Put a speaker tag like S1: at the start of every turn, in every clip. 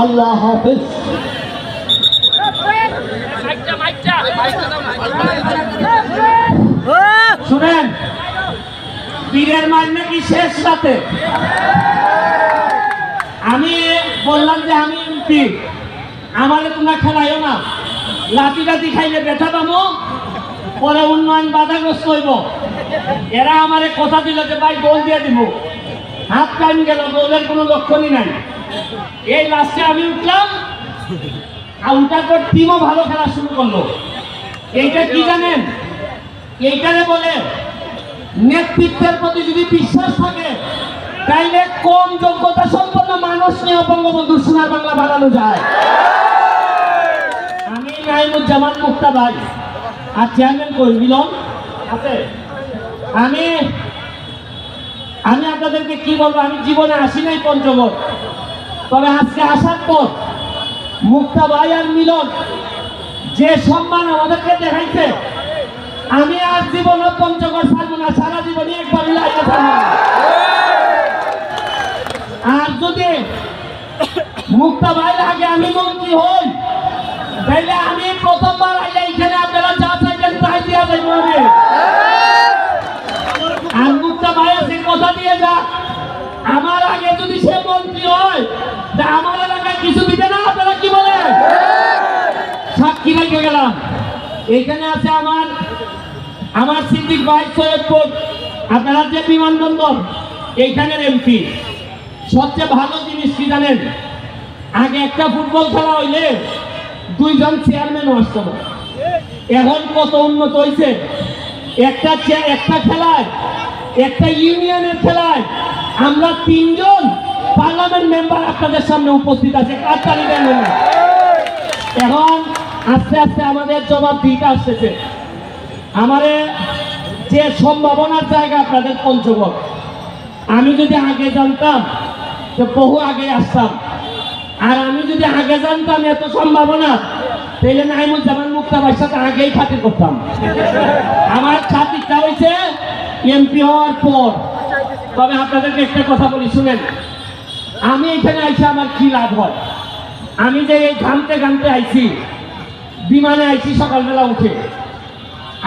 S1: আল্লাহ হাফেজ। শুনেন, পীরের মার নাকি শেষ রাতে। আমি বললাম যে আমি এমপি, আমারে তোমরা খেলাইও না, লাঠি লাঠি খাইলে ব্যথা পাবো, পরে উন্নয়ন বাধাগ্রস্ত হইব। এরা আমারে কথা দিল যে ভাই গোল দিয়ে দিব, হাত টাইম গেল, গোলের কোনো লক্ষণই নাই। এই লাস্টে আমি উঠলাম, আর উঠার পর টিমও ভালো খেলা শুরু করলো। এইটা কি জানেন? এইটারে বলে নেতৃত্বের প্রতি যদি বিশ্বাস থাকে, তাইলে কম যোগ্যতা সম্পন্ন মানুষ নিয়ে বঙ্গবন্ধু সোনার বাংলা বানানো যায়। আমি নাইমুজ্জামান মুক্তা ভাই আর চেয়ারম্যান কই মিলন আছে। আমি আপনাদেরকে কি বলবো, আমি জীবনে আসি নাই পঞ্চগড়, তবে আজকে আসার পর মুক্তা ভাই আর মিলন যে সম্মান আমাদেরকে দেখাইছে, আমি আর জীবনে পঞ্চগড় ছাড়বো না, সারা জীবনে একবার লাইনে ছাড়বো না। আর যদি মুক্তা ভাইয়ের আগে আমি মন্ত্রী হই, তাইলে আমি প্রথমবার আইলে এখানে আপনারা যা চাইবেন তাই দিয়া যাইব। আর মুক্তা ভাই সে কথা দিয়ে যা, আমার আগে যদি সে মন্ত্রী হয়, তা আমার এলাকায় কিছু দিবে না। আপনারা কি বলেন? সাক্ষী রেখে গেলাম। এইখানে আছে আমার সিদ্দিক ভাই সৈয়দপুর, আপনারা যে বিমানবন্দর, এইখানের এমপি। সবচেয়ে ভালো জিনিস কি জানেন? আগে একটা ফুটবল খেলা হইলে 2 জন চেয়ারম্যান আসতো না। এখন কত উন্নত হয়েছে। একটা খেলায়, একটা ইউনিয়নের খেলায় আমরা 3 জন পার্লামেন্ট মেম্বার আপনাদের সামনে উপস্থিত আছে। এখন আস্তে আস্তে আমাদের জবাব দিতে আসতেছে। আমারে যে সম্ভাবনার জায়গা আপনাদের পঞ্চগড়, আমি যদি আগে জানতাম তো বহু আগে আসতাম। আর আমি যদি আগে জানতাম এত সম্ভাবনা, তাহলে নাইমুজ্জামান মুক্তা ভাইয়ের সাথে আগেই খাতির করতাম। আমার খাতিরটা হয়েছে এমপি হওয়ার পর। তবে আপনাদেরকে একটা কথা বলি, শুনেন, আমি এখানে আইসি আমার কি লাভ হয়? আমি যে এই ঘামতে ঘামতে আইছি, বিমানে আইছি সকালবেলা উঠে,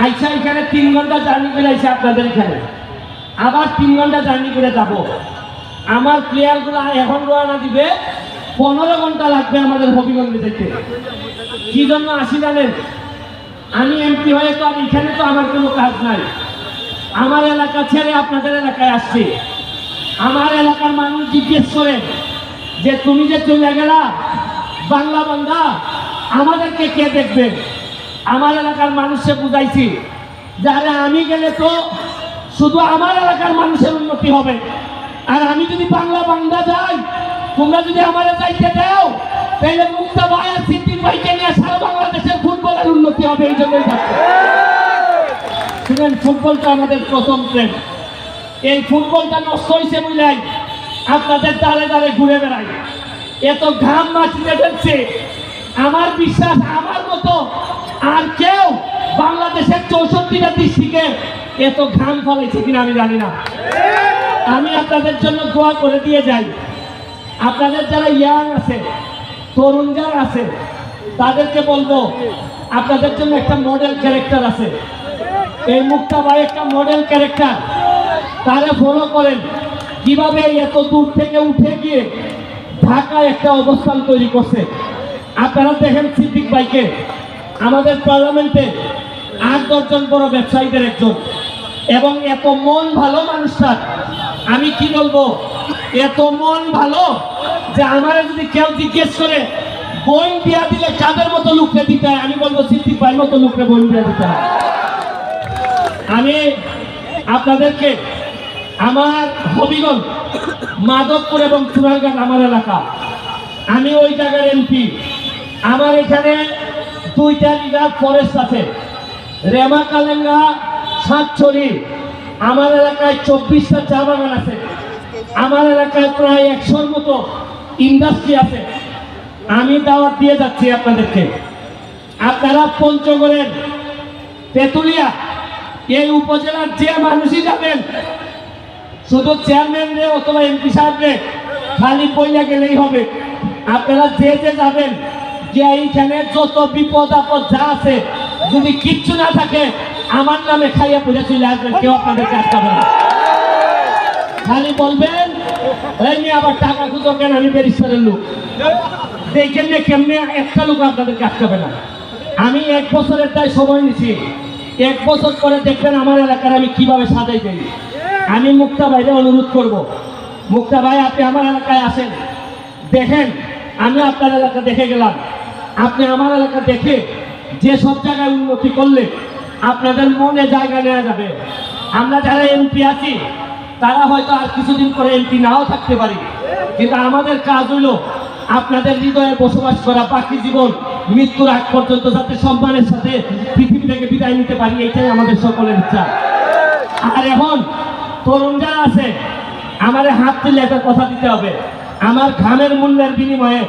S1: আইসা এখানে 3 ঘন্টা জার্নি করে আইসি আপনাদের এখানে, আবার 3 ঘন্টা জার্নি করে যাব। আমার প্লেয়ারগুলো এখন রওনা দিবে, 15 ঘন্টা লাগবে আমাদের হবিগঞ্জে যেতে। কি জন্য আসি জানেন? আমি এমপি হয়ে তো এখানে তো আমার কোনো কাজ নাই। আমার এলাকা ছেড়ে আপনাদের এলাকায় আসছি। আমার এলাকার মানুষ জিজ্ঞেস করে যে তুমি যে চলে গেলা বাংলা বান্ধা, আমাদেরকে কে দেখবে? আমার এলাকার মানুষকে বুঝাইছি যে আরে আমি গেলে তো শুধু আমার এলাকার মানুষের উন্নতি হবে, আর আমি যদি বাংলা বান্ধা যাই, তোমরা যদি আমার যাইতে দাও, তাহলে মুক্তা ভাই আর সিদ্দিক ভাইকে নিয়ে সারা বাংলাদেশের ফুটবলের উন্নতি হবে। এই জন্যই যাচ্ছে। শুনেন, ফুটবলটা আমাদের প্রথম প্রেম। এই ফুটবলটা নষ্ট হয়েছে বুঝলেন, আপনাদের দাঁড়ে দাঁড়ে ঘুরে বেড়াই, এত ঘাম মাটিতে ফেলছে। আমার বিশ্বাস আমার মতো আর কেউ বাংলাদেশের 64টা ডিস্ট্রিক্টে এত ঘাম ফলাইছে কিনা আমি জানি না। আমি আপনাদের জন্য দোয়া করে দিয়ে যাই। আপনাদের যারা ইয়াং আছে, তরুণ যারা আছে, তাদেরকে বলবো আপনাদের জন্য একটা মডেল ক্যারেক্টার আছে। এই মুক্তা ভাই একটা মডেল ক্যারেক্টার, তারা ফলো করেন কিভাবে এত দূর থেকে উঠে গিয়ে ঢাকায় একটা অবস্থান তৈরি করছে। আপনারা দেখেন সিদ্দিক ভাইকে, আমাদের পার্লামেন্টে 8-10 জন বড় ব্যবসায়ীদের একজন, এবং এত মন ভালো মানুষটার। আমি কি বলবো, এত মন ভালো যে আমার যদি কেউ জিজ্ঞেস করে বই দিয়া দিলে কাদের মতো লুকরে দিতে হয়, আমি বলবো সিদ্দিক ভাই মতো লুকরে বই দিয়া দিতে হয়। আমি আপনাদেরকে আমার হবিগঞ্জ, মাধবপুর এবং চুরারঘাট আমার এলাকা, আমি ওই জায়গার এমপি। আমার এখানে 2টা রিজার্ভ ফরেস্ট আছে, রেমা কালেঙ্গা, সাতছড়ি। আমার এলাকায় 24টা চা বাগান আছে। আমার এলাকায় প্রায় 100-র মতো ইন্ডাস্ট্রি আছে। আমি দাওয়াত দিয়ে যাচ্ছি আপনাদেরকে, আপনারা পঞ্চগড়ের তেতুলিয়া এই উপজেলার যে মানুষই যাবেন, শুধু চেয়ারম্যান রে অথবা এমপি সাহেব রে খালি পয়লা গেলেই হবে, আপনারা যে যাবেন, যে এইখানে যত বিপদ আপদ যা আছে, যদি কিচ্ছু না থাকে আমার নামে খাইয়া পড়ে চলে আসবেন, কেউ আপনাদেরকে আটকাবে না। খালি বলবেন এই নিয়ে আবার টাকা খুঁজো কেন, আমি ব্যারিস্টারের লোক, দেখেন না কেমনে একটা লোক আপনাদেরকে আটকাবে না। আমি 1 বছরের তাই সময় নিছি, 1 বছর পরে দেখবেন আমার এলাকার আমি কিভাবে সাজাই দেই। আমি মুক্তা ভাইরে অনুরোধ করব, মুক্তা ভাই আপনি আমার এলাকায় আসেন, দেখেন আমি আপনার এলাকা দেখে গেলাম, আপনি আমার এলাকা দেখে যে সব জায়গায় উন্নতি করলে আপনাদের মনে জায়গা নেওয়া যাবে। আমরা যারা এমপি আছি তারা হয়তো আর কিছুদিন পরে এমপি নাও থাকতে পারি, কিন্তু আমাদের কাজ হইল আপনাদের হৃদয়ে বসবাস করা, বাকি জীবন মৃত্যুর আগ পর্যন্ত যাতে সম্মানের সাথে পৃথিবী থেকে বিদায় নিতে পারি, এইটাই আমাদের সকলের ইচ্ছা। আর এখন তরুণ যারা আছে আমার হাত তুলে একটা কথা দিতে হবে, আমার ঘামের মূল্যের বিনিময়ে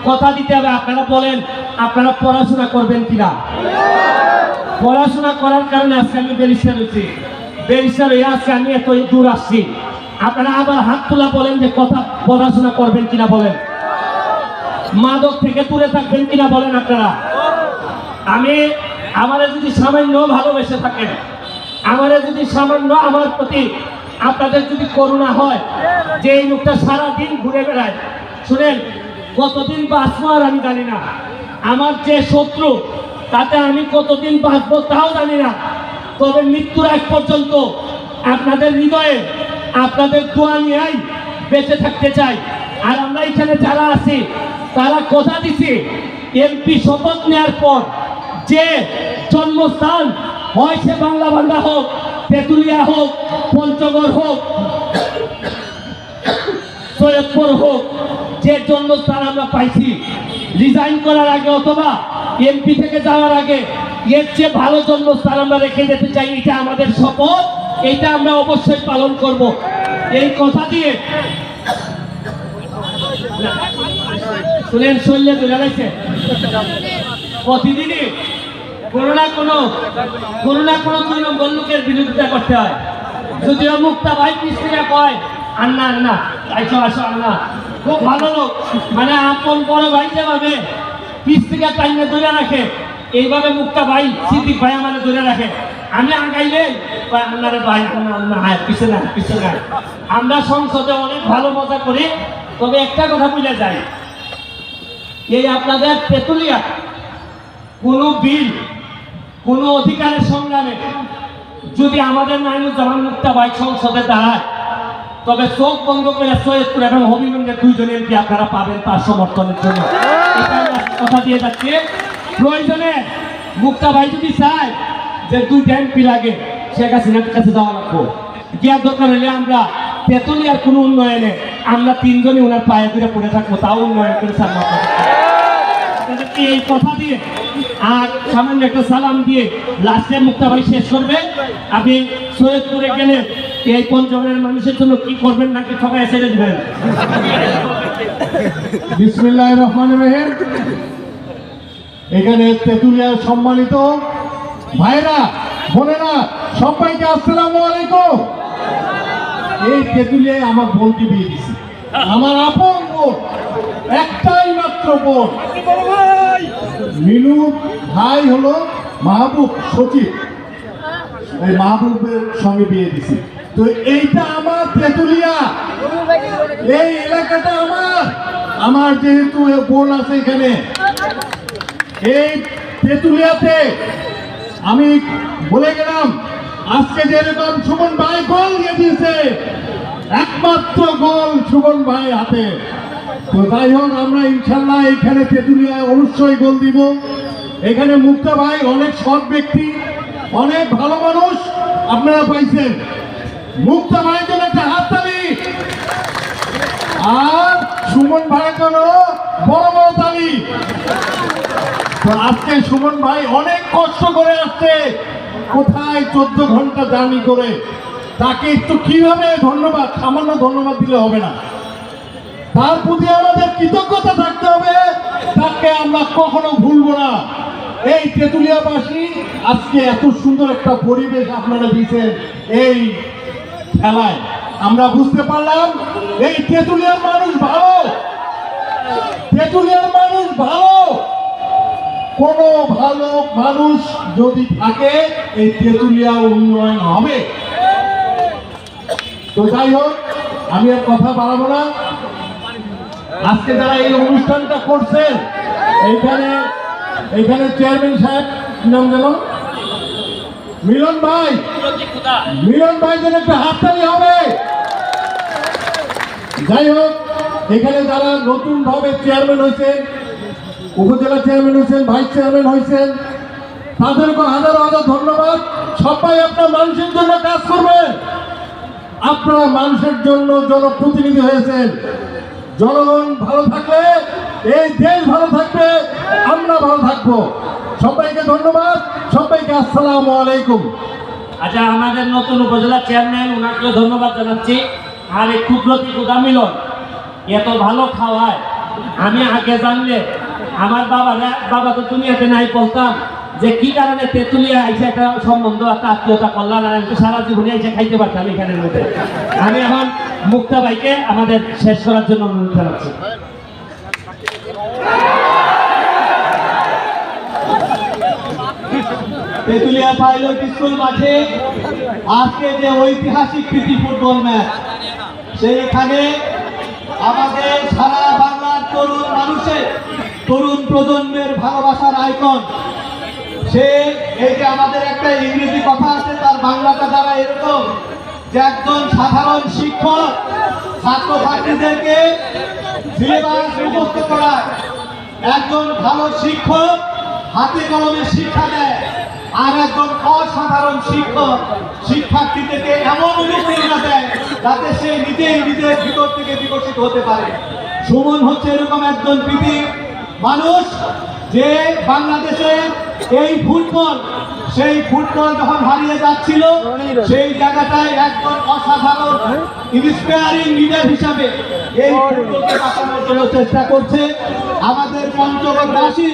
S1: কথা দিতে হবে। আপনারা বলেন আপনারা পড়াশোনা করবেন কিনা? পড়াশোনা করার কারণে আজকে আমি ব্যারিস্টার হয়েছি, ব্যারিস্টার হয়ে আজকে আমি এত দূর আসছি। আপনারা আবার হাত তোলা বলেন যে কথা পড়াশোনা করবেন কিনা বলেন, মাদক থেকে দূরে থাকবেন কিনা বলেন আপনারা। আমি আমারে যদি সামান্য ভালোবেসে থাকেন, আমারে যদি সামান্য আমার প্রতি আপনাদের যদি করুণা হয়, যে এই লোকটা সারাদিন ঘুরে বেড়ায়, শুনেন কতদিন বাঁচবো আর আমি জানি না, আমার যে শত্রু তাতে আমি কতদিন বাঁচবো তাও জানি না, তবে মৃত্যুর আগ পর্যন্ত আপনাদের হৃদয়ে আপনাদের দোয়া নিয়েই বেঁচে থাকতে চাই। আর আমরা এখানে যারা আছি তারা কথা দিছি এমপি শপথ নেওয়ার পর যে জন্মস্থান হয় সে বাংলা বান্ধা হোক, তেঁতুলিয়া হোক, পঞ্চগড় হোক, সৈয়দপুর হোক, যে জন্মস্থান আমরা পাইছি রিজাইন করার আগে অথবা এমপি থেকে যাওয়ার আগে এর চেয়ে ভালো জন্মস্থান আমরা রেখে যেতে চাই। এটা আমাদের শপথ, এটা আমরা অবশ্যই পালন করব। এই কথা দিয়ে শুনেন, শৈলে বোঝা যাচ্ছে প্রতিদিনই কোনো না কোনো 2 নম্বর লোকের বিরোধিতা করতে হয়। যদিও মুক্তা ভাই পিছনে কয় আন্না আন্না আইসো আসো আন্না, খুব ভালো লোক, মানে আপন বড় ভাই যেভাবে পিছ থেকে টাইমে ধরে রাখে, এইভাবে মুক্তা ভাই সিদ্দিক ভাই আমাদের ধরে রাখে। আমি আগাইলে আন্নারে ভাই আন্না আন্না হায় পিছনে পিছনে। আমরা সংসদে অনেক ভালো মজা করি, তবে একটা কথা বুঝে যায়, এই আপনাদের তেঁতুলিয়া কোনো বিল, কোনো অধিকারের সংগ্রামে যদি আমাদের নাইমুজ্জামান মুক্তা ভাই সংসদে দাঁড়ায়, তবে চোখ বন্ধ করে সৈয়দপুর এবং হবিগঞ্জের 2 জন এমপি আপনারা পাবেন তার সমর্থনের জন্য। এটা আমি কথা দিয়ে যাচ্ছি। প্রয়োজনে মুক্তা ভাই যদি চায় যে 2টা এমপি লাগে, শেখ হাসিনার কাছে যাওয়া লাগবো, গিয়ার দরকার হলে আমরা তেঁতুলিয়ার কোনো উন্নয়নে আমরা 3 জনই ওনার পায়ে ধরে পড়ে থাকবো, তাও উন্নয়ন করে ছাড়বো। এই কথা দিয়ে আর সামান্য একটা সালাম দিয়ে লাস্টে মুক্তা ভাই শেষ করবে। আপনি সৈয়দপুরে গেলে এই পঞ্চগড়ের মানুষের জন্য কি করবেন নাকি সবাই ছেড়ে দিবেন?
S2: বিসমিল্লাহির রহমানির রহিম। এখানে তেঁতুলিয়ার সম্মানিত ভাইরা বোনেরা সবাইকে আসসালামু আলাইকুম। এই তেঁতুলিয়ায় আমার বোনকে বিয়ে দিছি, আমার আপন বোন, একটাই মাত্র বোন। মিনু ভাই হলো মাহবুব সচিব, এই মাহবুবের সঙ্গে বিয়ে দিছি। তো এইটা আমার তেঁতুলিয়া, এই এলাকাটা আমার যেহেতু বোন আছে এখানে, এই তেঁতুলিয়াতে আমি বলে গেলাম আজকে যেরকম সুমন ভাই গোল দিয়ে দিয়েছে, একমাত্র গোল সুমন ভাই হাতে। তো যাই হোক, আমরা ইনশাল্লাহ এখানে তেঁতুলিয়ায় অবশ্যই গোল দিব। এখানে মুক্তা ভাই অনেক সৎ ব্যক্তি, অনেক ভালো মানুষ আপনারা পাইছেন। মুক্তা ভাইয়ের জন্য একটা হাততালি, আর সুমন ভাইয়ের জন্য বড় বড় তালি। তো আজকে সুমন ভাই অনেক কষ্ট করে আসছে, কোথায় 14 ঘন্টা জার্নি করে, তাকে একটু কিভাবে ধন্যবাদ, সামান্য ধন্যবাদ দিলে হবে না, তার প্রতি আমাদের কৃতজ্ঞতা থাকতে হবে, তাকে আমরা কখনো ভুলবো না। এই তেঁতুলিয়াবাসী আজকে এত সুন্দর একটা পরিবেশ আপনারা দিয়েছেন এই খেলায়, আমরা বুঝতে পারলাম এই তেঁতুলিয়ার মানুষ ভালো। তেঁতুলিয়ার মানুষ ভালো, কোন ভালো মানুষ যদি থাকে এই তেঁতুলিয়া উন্নয়ন হবে। তো যাই হোক, আমি আর কথা বাড়াবো না। আজকে যারা এই অনুষ্ঠানটা করছেন, এইখানে চেয়ারম্যান সাহেব নাম যেন মিলন ভাই, মিলন ভাই যেন একটা হাততালি হবে। যাই হোক, এখানে যারা নতুন ভাবে চেয়ারম্যান হয়েছেন, উপজেলা চেয়ারম্যান হয়েছেন, ভাইস চেয়ারম্যান হয়েছেন, তাদেরকে হাজার হাজার ধন্যবাদ। সবাই আপনার মানুষের জন্য কাজ করবেন। আপনারা মানুষের জন্য জনপ্রতিনিধি হয়েছেন। জনগণ ভালো থাকলে এই দেশ ভালো থাকবে, আমরা ভালো থাকবো। সবাইকে ধন্যবাদ, সবাইকে আসসালামু আলাইকুম।
S1: আচ্ছা, আমাদের নতুন উপজেলা চেয়ারম্যান, ওনাকেও ধন্যবাদ জানাচ্ছি। আর এই ক্ষুদ্রতি ক্ষুদা মিলন এত ভালো খাওয়ায়, আমি আগে জানলে আমার বাবা তো দুনিয়াতে নাই, বলতাম যে কি কারণে তেঁতুলিয়া এসে একটা সম্বন্ধ, একটা আত্মীয়তা করলাম, আর আমি তো সারা জীবনে এসে খাইতে পারতাম এখানের মধ্যে। আমি এখন মুক্তা ভাইকে আমাদের শেষ করার জন্য অনুরোধ জানাচ্ছি।
S3: তেঁতুলিয়া পাইলট স্কুল মাঠে আজকে যে ঐতিহাসিক প্রীতি ফুটবল ম্যাচ, সেইখানে আমাদের সারা বাংলার তরুণ মানুষের, তরুণ প্রজন্মের ভালোবাসার আইকন সে। এই যে আমাদের একটা ইংরেজি কথা আছে, তার বাংলাটা দ্বারা এরকম যে একজন সাধারণ শিক্ষক ছাত্রছাত্রীদেরকে সিলেবাস মুখস্থ করায়, একজন ভালো শিক্ষক হাতে কলমে শিক্ষা দেয়, আর একজন অসাধারণ শিক্ষক শিক্ষার্থীদেরকে এমন অনুপ্রেরণা দেয় যাতে সে নিজেই নিজের ভিতর থেকে বিকশিত হতে পারে। সুমন হচ্ছে এরকম একজন কৃতি মানুষ, যে বাংলাদেশের এই ফুটবল, সেই ফুটবল যখন হারিয়ে যাচ্ছিল, সেই জায়গাটায় একজন অসাধারণ ইন্সপায়ারিং লিডার হিসাবে এই ফুটবলকে বাঁচানোর জন্য চেষ্টা করছে। আমাদের পঞ্চগড়বাসী